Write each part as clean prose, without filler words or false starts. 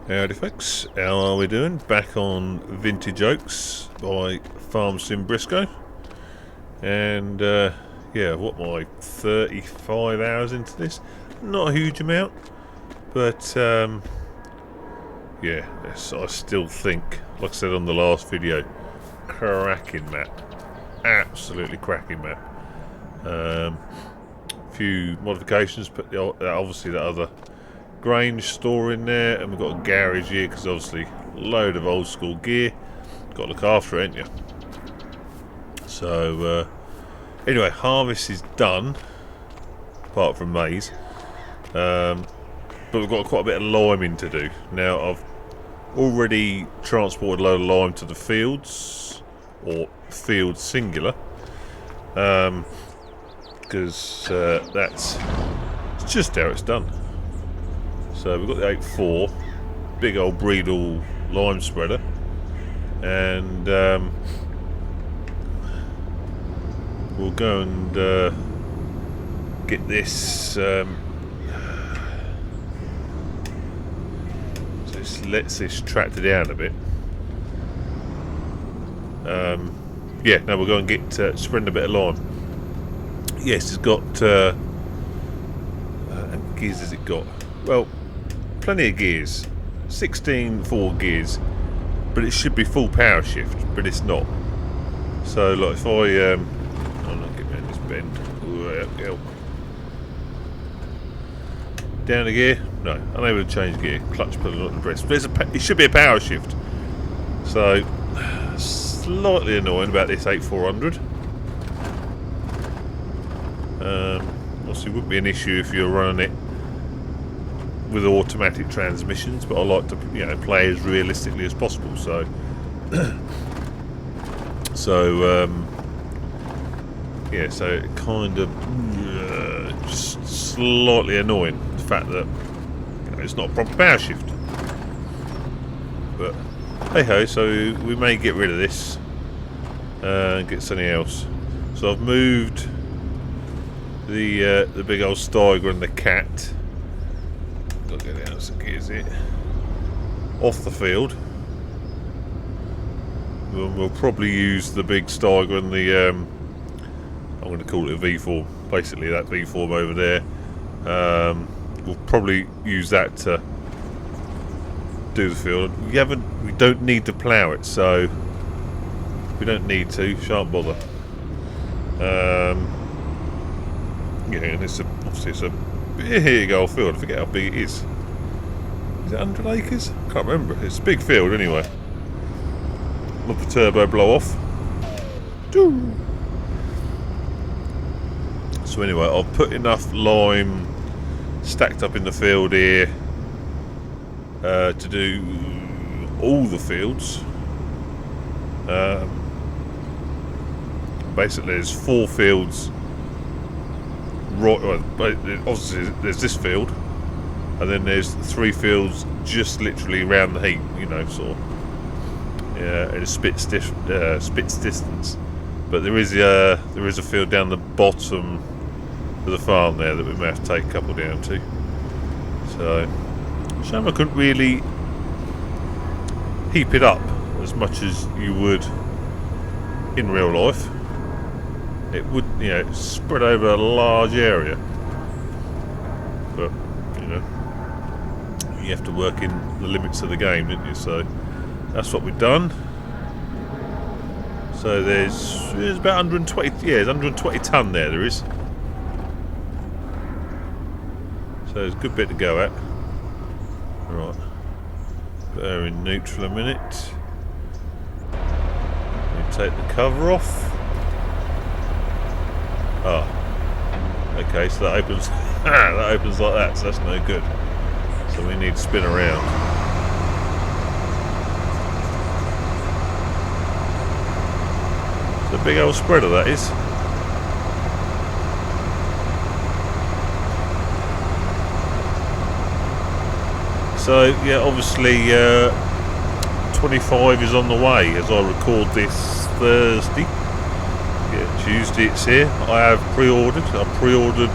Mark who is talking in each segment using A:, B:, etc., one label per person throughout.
A: Howdy folks, how are we doing? Back on Vintage Oaks by Farm Sim Briscoe. And yeah, what am I, 35 hours into this? Not a huge amount, but yeah, I still think, like I said on the last video, cracking map. Absolutely cracking map. Few modifications, but obviously that other Grange store in there, and we've got a garage here because obviously a load of old school gear. Got to look after it, ain't you? So anyway, harvest is done, apart from maize, but we've got quite a bit of liming to do. Now I've already transported a load of lime to the fields, or field singular, because that's just how it's done. So we've got the 8.4, big old Breedle lime spreader, and we'll go and get this. Just lets this tractor down a bit. Yeah, now we'll go and get spreading a bit of lime. Yes, it's got. How many gears has it got? Well, plenty of gears, 16 4 gears, but it should be full power shift, but it's not. So like if I I'm not getting in this bend. Ooh, down a gear, no, unable to change gear, clutch pedal not the press, but it should be a power shift. So slightly annoying about this 8400. Obviously wouldn't be an issue if you're running it with automatic transmissions, but I like to, play as realistically as possible. So, yeah. So it kind of just slightly annoying the fact that it's not a proper power shift. But hey ho, so we may get rid of this and get something else. So I've moved the big old Steiger and the cat. Got to get out some gears here. Off the field. We'll probably use the big Steiger and the I'm going to call it a V4. Basically, that V4 over there. We'll probably use that to do the field. We don't need to plough it, so we don't need to. Shan't bother. Yeah, and obviously it's a big old field. I forget how big it is. Is it 100 acres? I can't remember. It's a big field anyway. Let the turbo blow off. So anyway, I've put enough lime stacked up in the field here to do all the fields. Basically, there's 4 fields. Right, well, obviously there's this field, and then there's 3 fields just literally around the heap, sort of, at a spit's distance. But there is a field down the bottom of the farm there that we may have to take a couple down to. So, shame I couldn't really heap it up as much as you would in real life. It would, spread over a large area, but you have to work in the limits of the game, don't you? So that's what we've done. So there's about 120, there's 120 ton there. There is. So there's a good bit to go at. Right, put her in neutral a minute. Take the cover off. Oh, okay, so that opens that opens like that, so that's no good. So we need to spin around. It's a big old spreader, that is. So yeah, obviously 25 is on the way as I record this Thursday. Tuesday it's here. I have pre-ordered. I pre-ordered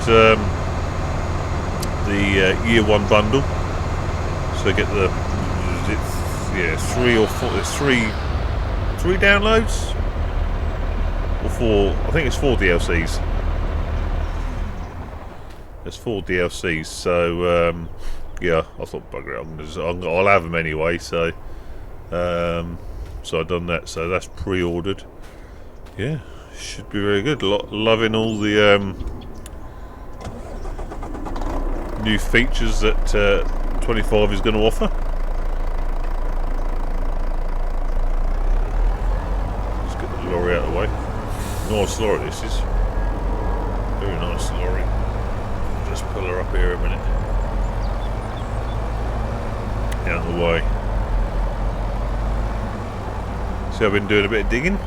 A: the year 1 bundle, so get the is it? Yeah, 3 or 4. There's three downloads or 4. I think it's 4 DLCs. There's 4 DLCs. So yeah, I thought bugger it. I'll have them anyway. So I've done that. So that's pre-ordered. Yeah, should be very good. Loving all the new features that 25 is going to offer. Let's get the lorry out of the way. Nice lorry this is. Very nice lorry. Just pull her up here a minute. Out of the way. See, I've been doing a bit of digging.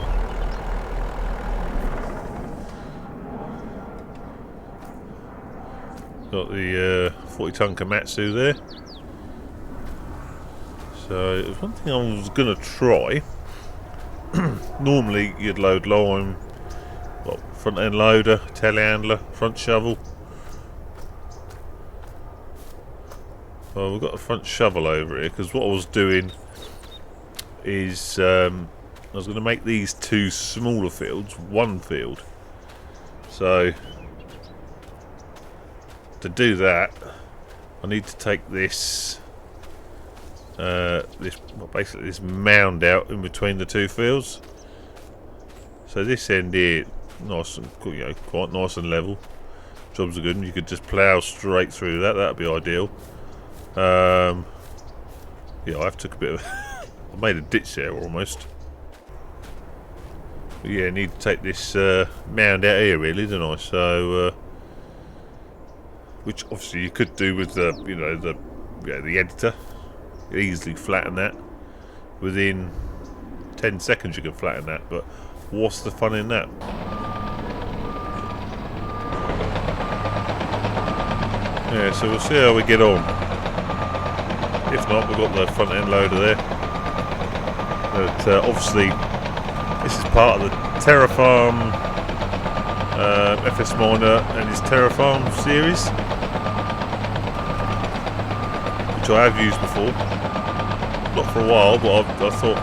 A: Got the 40-ton Komatsu there. So it was one thing I was going to try. Normally you'd load lime, front end loader, telehandler, front shovel. Well, we've got a front shovel over here because what I was doing is I was going to make these 2 smaller fields one field. So to do that, I need to take this basically this mound out in between the 2 fields. So this end here, nice and quite nice and level. Jobs are good, and you could just plough straight through that. That'd be ideal. Yeah, I've took a bit of. I made a ditch there almost. But yeah, I need to take this mound out here, really, don't I? So, which obviously you could do with the, the editor. You easily flatten that within 10 seconds. You can flatten that, but what's the fun in that? Yeah, so we'll see how we get on. If not, we've got the front end loader there. But obviously, this is part of the Terraform FS Miner and his Terraform series, which I have used before. Not for a while, but I thought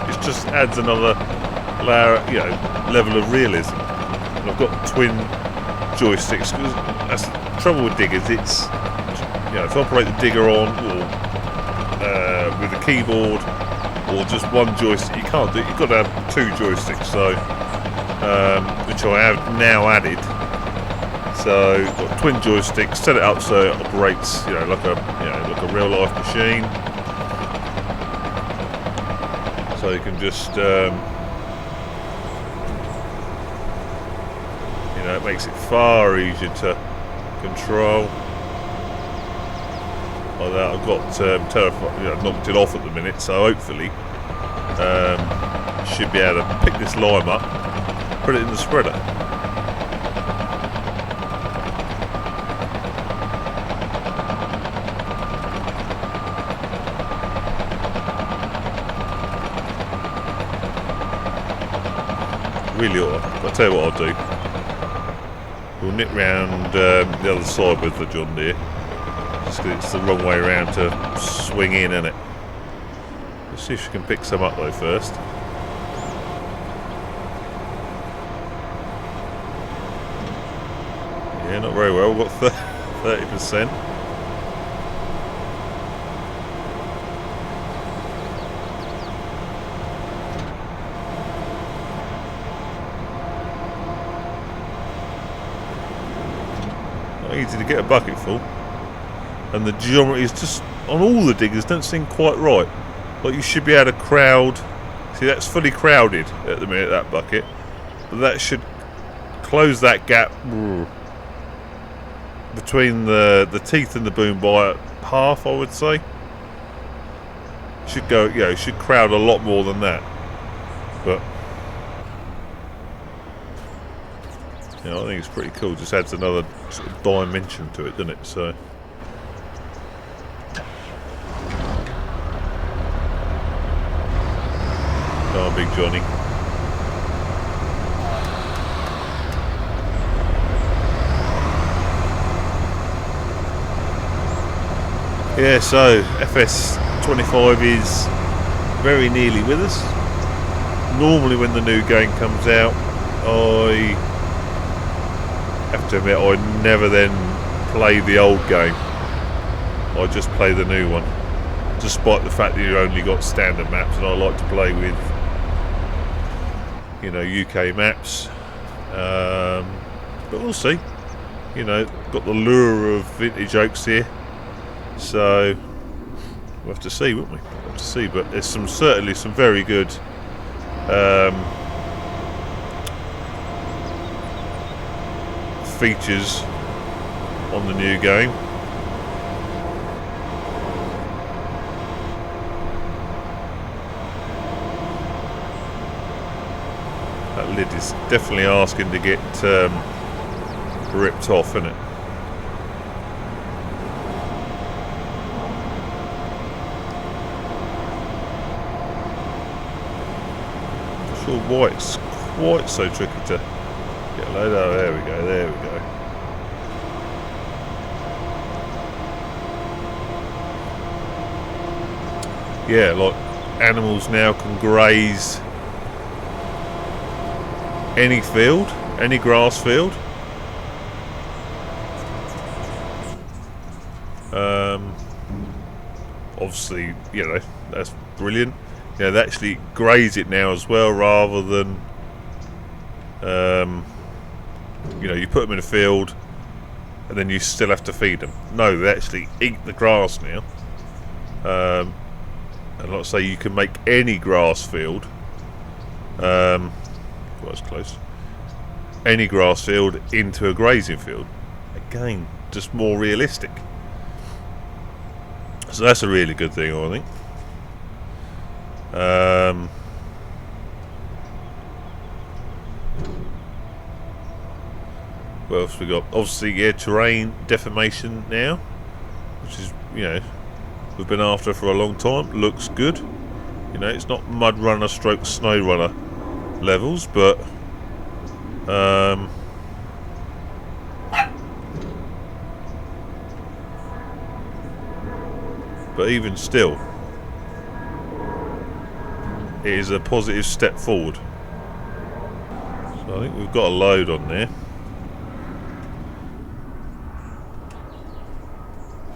A: it just adds another layer, level of realism. And I've got twin joysticks. That's the trouble with diggers. It's if I operate the digger on or with a keyboard or just one joystick, you can't do it. You've got to have 2 joysticks. So which I have now added. So got twin joysticks. Set it up so it operates, like a real life machine. So you can just it makes it far easier to control. Like that, I've got Terraforming, knocked it off at the minute, so hopefully should be able to pick this lime up, put it in the spreader. Really I'll tell you what I'll do. We'll nip round the other side with the John Deere. Just 'cause it's the wrong way around to swing in, isn't it? Let's see if she can pick some up though first. Yeah, not very well. We've got 30%. Easy to get a bucket full, and the geometry is just on all the diggers don't seem quite right. Like you should be able to crowd. See, that's fully crowded at the minute, that bucket, but that should close that gap between the teeth and the boom by half, I would say. Should go, should crowd a lot more than that, but. I think it's pretty cool. Just adds another sort of dimension to it, doesn't it? So, oh, Big Johnny. Yeah, so FS25 is very nearly with us. Normally when the new game comes out, I have to admit I never then play the old game. I just play the new one, despite the fact that you've only got standard maps, and I like to play with, you know, UK maps. But we'll see. You know, got the lure of vintage oaks here, so we'll have to see, won't we? We'll have to see. But there's certainly some very good features on the new game. That lid is definitely asking to get ripped off, isn't it? Not sure why it's quite so tricky to get a load out. There we go, there we go. Yeah, like animals now can graze any field, any grass field. Obviously, you know, that's brilliant. You know, they actually graze it now as well, rather than you know, you put them in a field and then you still have to feed them. No, they actually eat the grass now. And like I say, you can make any grass field, quite close, any grass field into a grazing field. Again, just more realistic. So that's a really good thing, I think. What else we got? Obviously, yeah, terrain deformation now, which is, you know, we've been after for a long time. Looks good. You know, it's not mud runner stroke snow runner levels, but even still, it is a positive step forward. So I think we've got a load on there.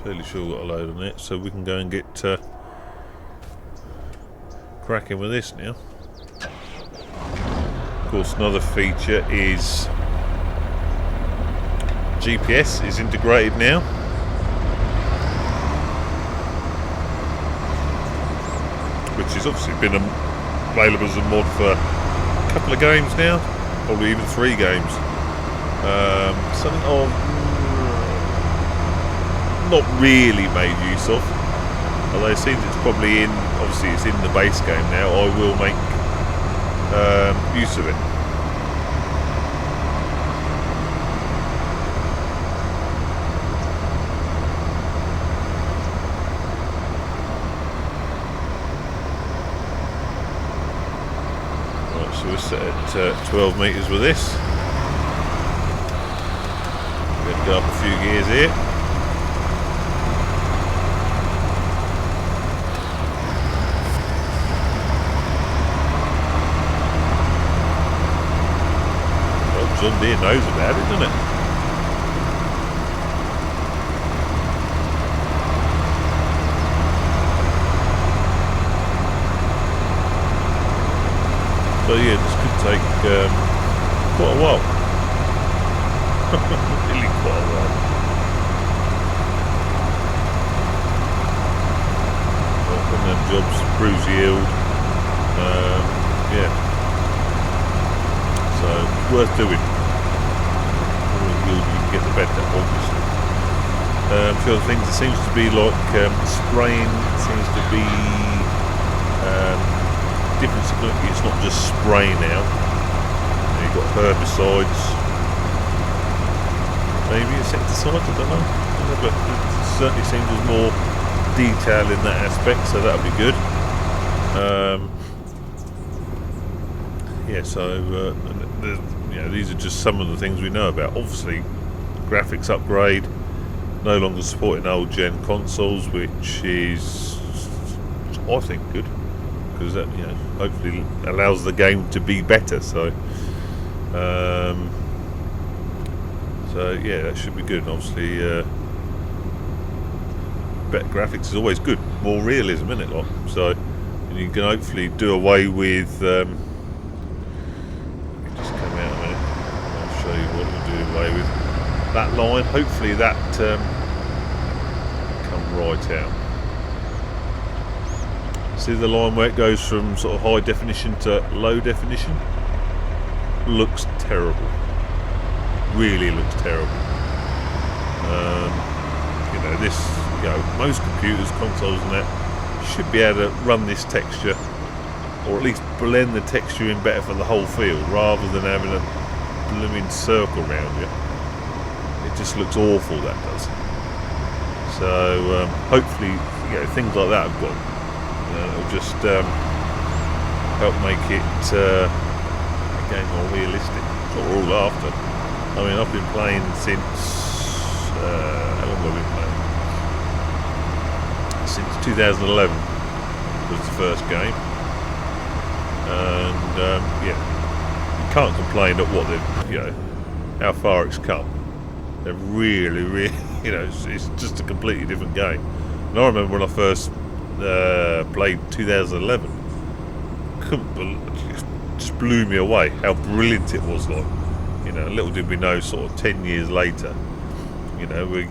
A: Fairly sure we've got a load on it, so we can go and get cracking with this now. Of course, another feature is GPS is integrated now. Which has obviously been available as a mod for a couple of games now, probably even 3 games. Something I've not really made use of, although it seems it's probably in, obviously it's in the base game now. I will make use of it. So we're set at 12 metres with this. We're going to go up a few gears here. Well, John Deere knows about it, doesn't it? So yeah, this could take quite a while. Really quite a while. When them jobs improves yield, yeah. So it's worth doing. The more yield you can get, the better, obviously. A few other things. It seems to be like spraying. Seems to be different. It's not just spray now. You've got herbicides, maybe insecticides, I don't know. But it certainly seems there's more detail in that aspect, so that'll be good. Yeah, so you know, these are just some of the things we know about. Obviously, graphics upgrade, no longer supporting old gen consoles, which is, I think, good, because that, you know, hopefully allows the game to be better. So yeah, that should be good. And obviously, better graphics is always good, more realism, isn't it? Like, so, and you can hopefully do away with. Let me just come out a minute. I'll show you what we'll do away with that line. Hopefully that come right out. See the line where it goes from sort of high definition to low definition? Looks terrible. Really looks terrible. You know, this, you know, most computers, consoles and that should be able to run this texture, or at least blend the texture in better for the whole field, rather than having a blooming circle around you. It just looks awful, that does. So hopefully, you know, things like that have got, it'll just help make it again more realistic. That's what we're all after. I mean, I've been playing since how long have I been playing? Since 2011 was the first game, and yeah, you can't complain at what they've, you know, how far it's come. They're really, you know, it's just a completely different game. And I remember when I first played 2011, just blew me away how brilliant it was. Like, you know, little did we know, sort of 10 years later, you know, we're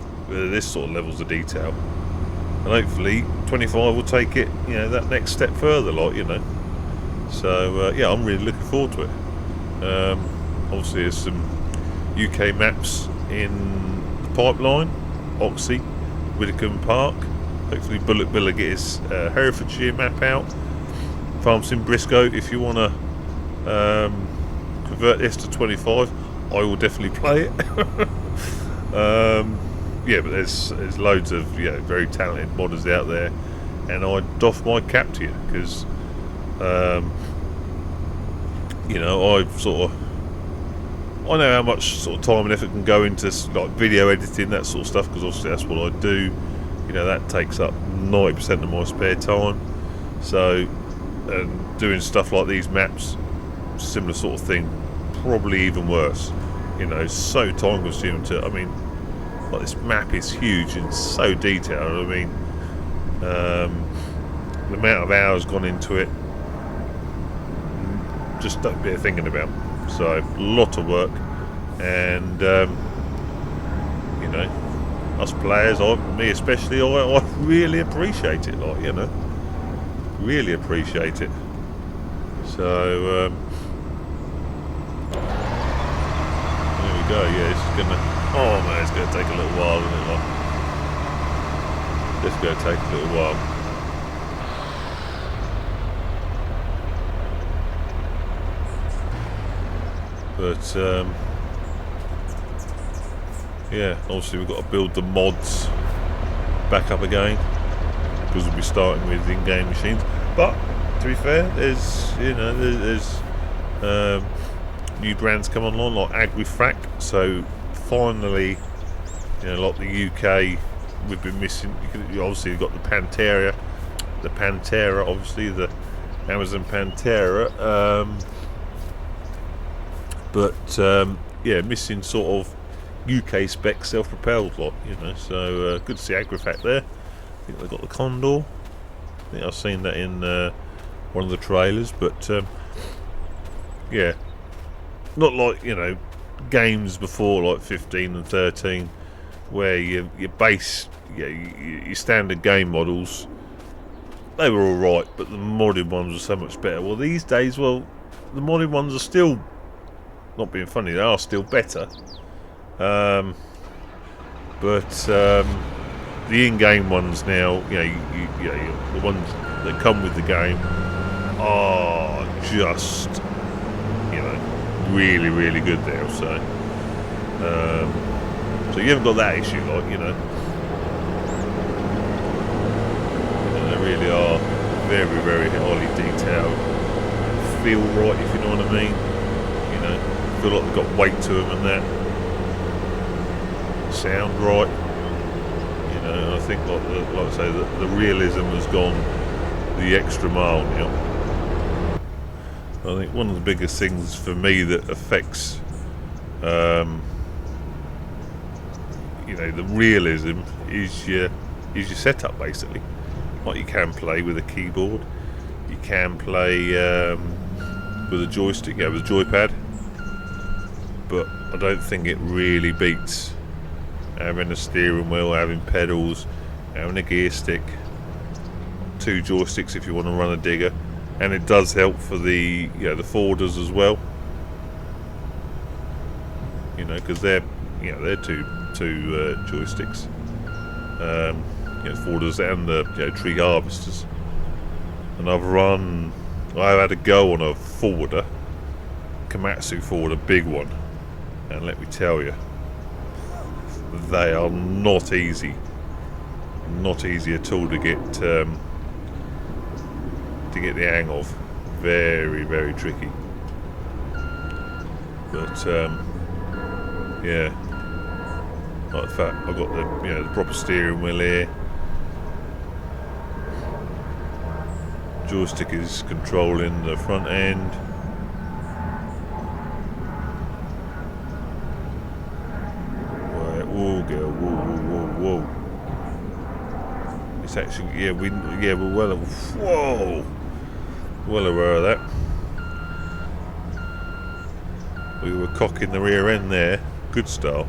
A: this sort of levels of detail, and hopefully 25 will take it, you know, that next step further, like, you know. So yeah, I'm really looking forward to it. Obviously there's some UK maps in the pipeline. Oxley, Widdicombe Park, hopefully Bullock Bill will get his Herefordshire map out. Farmson Briscoe, if you want to convert this to 25, I will definitely play it. Yeah, but there's loads of, you know, very talented modders out there, and I doff my cap to you, because you know, I know how much sort of time and effort can go into like video editing, that sort of stuff, because obviously that's what I do. You know, that takes up 90% of my spare time. So, and doing stuff like these maps, similar sort of thing, probably even worse. You know, so time consuming to, I mean, like, this map is huge and so detailed. I mean, the amount of hours gone into it, just don't bear thinking about. So, a lot of work, and you know, us players, me especially, I really appreciate it. Like, you know, really appreciate it. So there we go. Yeah, it's gonna. Oh man, it's gonna take a little while, isn't it? Like, it's gonna take a little while. But yeah, obviously we've got to build the mods back up again, because we'll be starting with in-game machines. But to be fair, there's, you know, there's new brands come along like AgriFrac. So finally, you know, like the UK, we've been missing. You obviously got the Pantera, obviously the Amazon Pantera. But yeah, missing sort of UK spec self-propelled lot, you know. So good to see AgriFac there. I think they've got the Condor. I think I've seen that in one of the trailers. But yeah, not like, you know, games before, like 15 and 13, where your base, your standard game models, they were all right, but the modded ones were so much better. Well, these days, well, the modded ones are still, not being funny, they are still better, but the in-game ones now, you know, the ones that come with the game are just, you know, really, really good now. So, so you haven't got that issue, like, you know. And they really are very, very highly detailed. Feel right, if you know what I mean. You know, feel like they've got weight to them and that. Sound right. know, and I think like I say, the realism has gone the extra mile now. I think one of the biggest things for me that affects, you know, the realism is your setup basically. Like you can play with a keyboard, you can play with a joystick, yeah, with a joypad, but I don't think it really beats having a steering wheel, having pedals, having a gear stick, 2 joysticks if you want to run a digger, and it does help for the the forwarders as well. You know, because they're two joysticks. Forwarders and the tree harvesters. And I've had a go on a forwarder, Komatsu forwarder, big one, and let me tell you, they are not easy at all to get the hang of. Very, very tricky. But yeah, like the fact I've got the proper steering wheel here. Joystick is controlling the front end. Right, whoa, girl, whoa. It's actually we're well aware of that. We were cocking the rear end there, good style.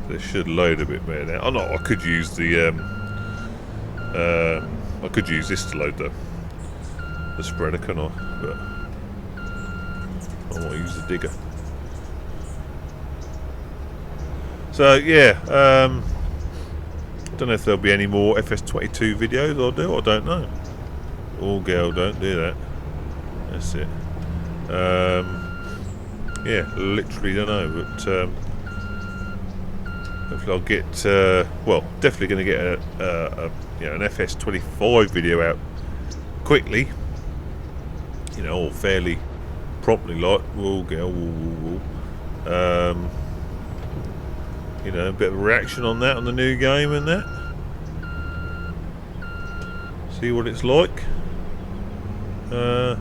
A: This should load a bit better now. Oh no, I could use the I could use this to load the spreader, can I? But I want to use the digger. So yeah, don't know if there'll be any more FS22 videos I'll do. I don't know. Oh girl, don't do that. That's it. Yeah, literally don't know, but hopefully I'll get definitely going to get an FS25 video out quickly, or fairly promptly, like a bit of a reaction on that, on the new game and that, see what it's like. Yeah.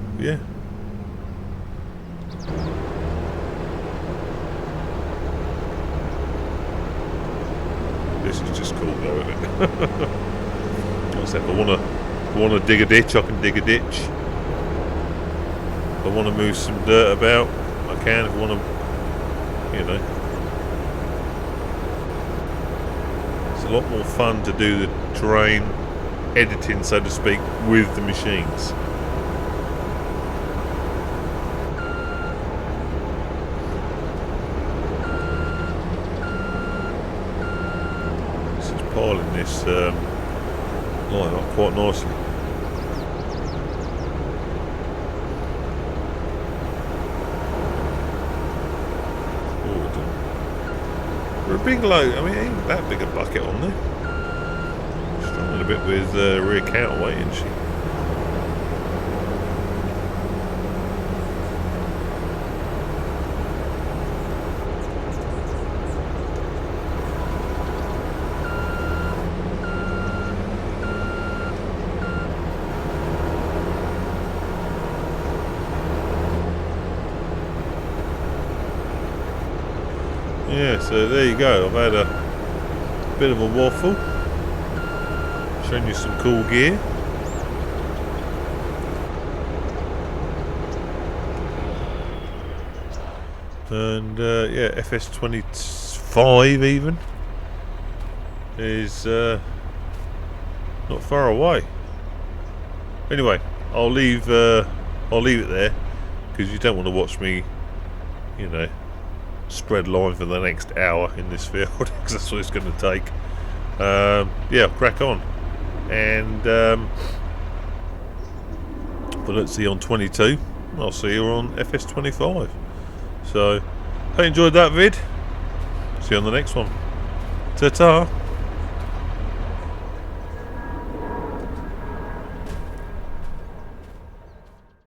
A: This is just cool though, isn't it? If I want to dig a ditch, I can dig a ditch. If I want to move some dirt about, I can. If I want to, it's a lot more fun to do the terrain editing, so to speak, with the machines. Piling this line up quite nicely. For a big load, I mean, it ain't that big a bucket on there. Struggling a bit with rear counterweight, isn't she? Yeah, so there you go. I've had a bit of a waffle, showing you some cool gear. And yeah, FS25 even is not far away. Anyway, I'll leave it there, because you don't want to watch me, spread line for the next hour in this field, because that's what it's going to take. Yeah, crack on, and but let's see on 22. I'll see you on FS25. So, I enjoyed that vid. See you on the next one. Ta-ta.